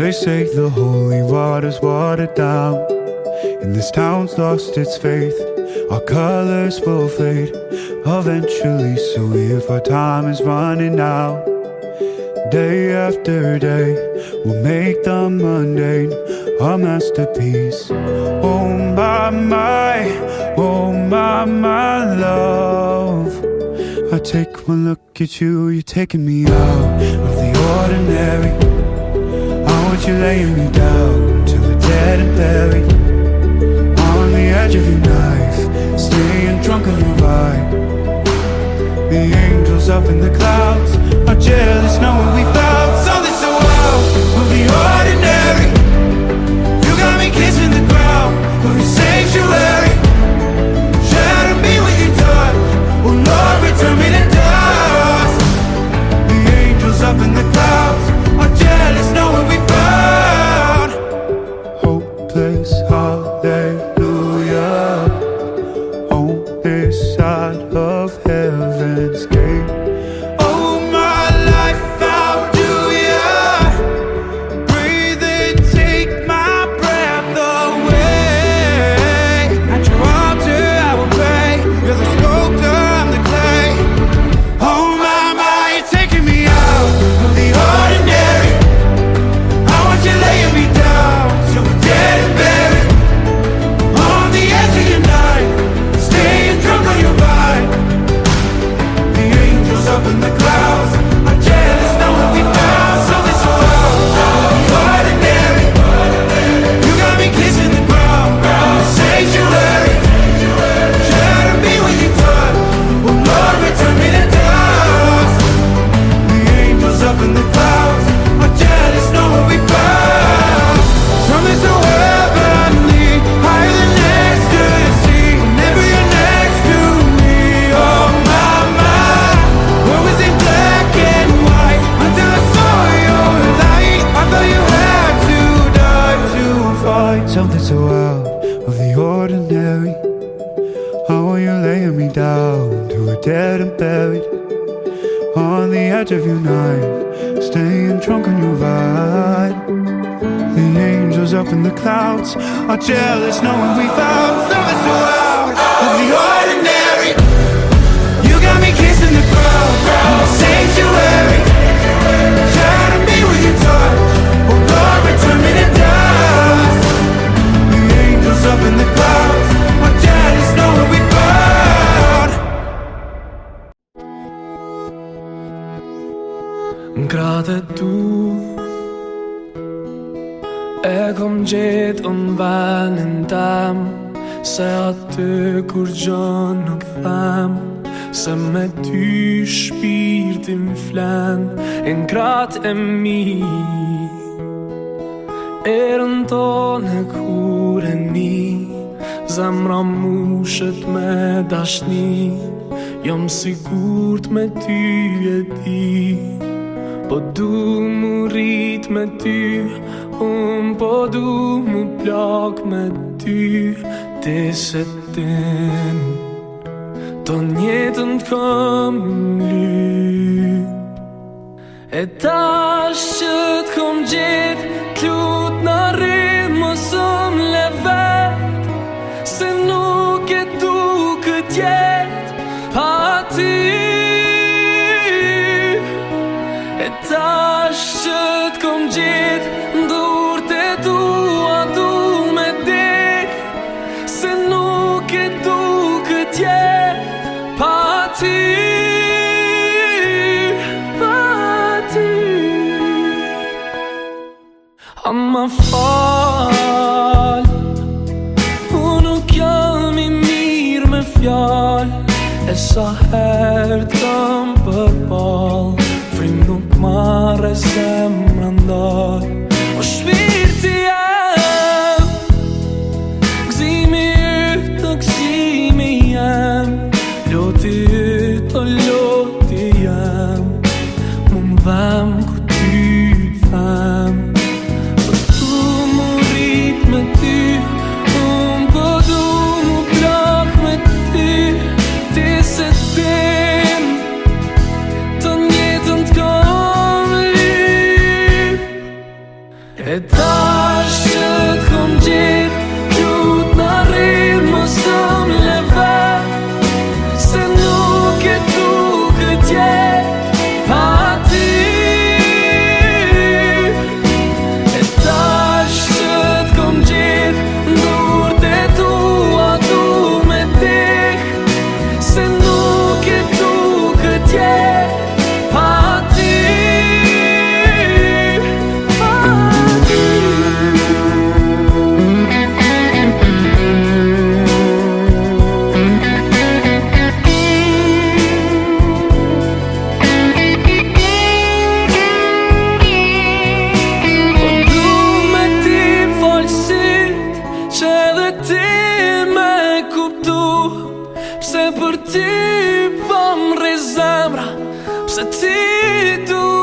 They say the holy water's watered down, and this town's lost its faith. Our colors will fade eventually, so if our time is running out, day after day, we'll make the mundane a masterpiece. Oh my, love. I take one look at you, you're taking me out of the ordinary. I want you laying me down till we're dead and buried, on the edge of your knife, staying drunk on your vibe. The angels up in the clouds are jealous knowing we found something so out of the ordinary. You got me kissing the ground of your sanctuary. Shatter me with your touch, oh Lord, return me to dust. The angels up in the clouds are jealous knowing we found hopeless hallelujah on this side of heaven's gate. Oh my life, how do ya breathe and take my breath away? At your altar I will pray, you're the sculptor, I'm the clay. Oh my, you're taking me out of the ordinary. I want you laying me down till we're dead and buried, on the edge of your knife, staying drunk on your vibe. The angels up in the clouds are jealous knowing we found something so out of the ordinary. You got me kissing the ground, sanctuary. Shatter me with your touch, oh Lord, return me to dust. The angels up in the clouds are jealous knowing we found something so heavenly, higher than ecstasy. Whenever you're next to me, oh my, world was in black and white until I saw your light. I thought you had to die to fight something so out of the ordinary. I want you laying me down till we're dead and buried, on the edge of your knife, staying drunk on your vibe. The angels up in the clouds are jealous knowing we found something so out of the ordinary. You got me kissing the ground, sanctuary. Shatter me with your touch, oh Lord, return me to dust. The angels up in the clouds are jealous knowing we found. Gratë tu e kom gjetë në venin tem, se aty kur gjën nuk them, se me ty shpirtin flen e n'kratë e mi. Erën tonë kur e ni, zemra mushet me dashni, jam sigurt me ty e di. Po du mu rrit me ty, po du mu plak me ty, ti se tin ton jetën t'kom lyp. E tash që t'kom gjet, t'lut në rrim mos le vet, se nuk e du kët jet pa ty. E tash që t'kom gjet, ndurt e tua du me dek, se nuk e du kët jet pa ty. Ama fal, unë nuk jam i mirë me fjall, e sa herë t'kam përball, frim nuk marrë zemra ndal. O shpirti jem, gëzimi yt o gëzimi jem, loti yt o loti jem, mu m'dhem ku ty t'dhem. Me ty, po du mu plak me ty, ti se tin të njetën t'kom lyp. Se për ti po m'rri zemra, pse ti du